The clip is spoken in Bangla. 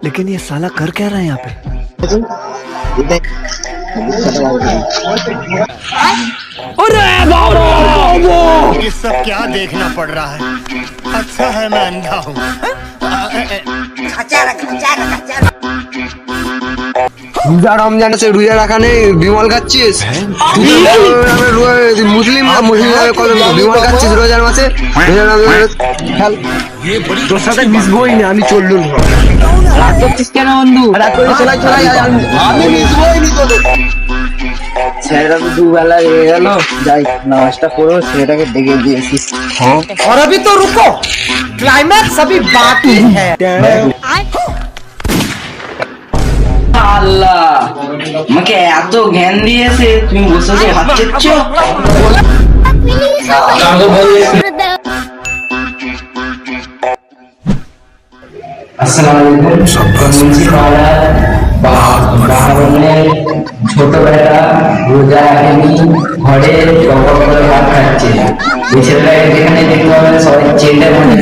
लेकिन ये साला कर क्या रहा है यहाँ पे? ये सब क्या देखना पड़ रहा है? अच्छा है मैं अंधा हूँ। রোজা রমজান আছে, রোজা রাখা নেই, বিমল খাচ্ছিস? মুসলিম না, মুসলিম কত বিমল খাচ্ছিস রোজার মাসে? তোর সাথে মিশবই না, আমি চললুম। রাগ করছিস কেন বন্ধু? রাগ করে চলাই চলাই আমি মিশবই নি তোদের। ছেলেটা তো দুবেলা হয়ে গেল, যাই নামাজটা পড়ো, ছেলেটাকে ডেকে দিয়েছিস। और अभी तो रुको, क्लाइमैक्स अभी बाकी है। আল্লাহ আমাকে এত জ্ঞান দিয়েছে, তুমি বসে বসে হাত চেচ্ছ। ছোট বেটা রোজা রাখেনি, ঘরে টপর করে ভাত খাচ্ছে। এই ছেলেটাকে যেখানে দেখতে হবে সবাই চেটে মনে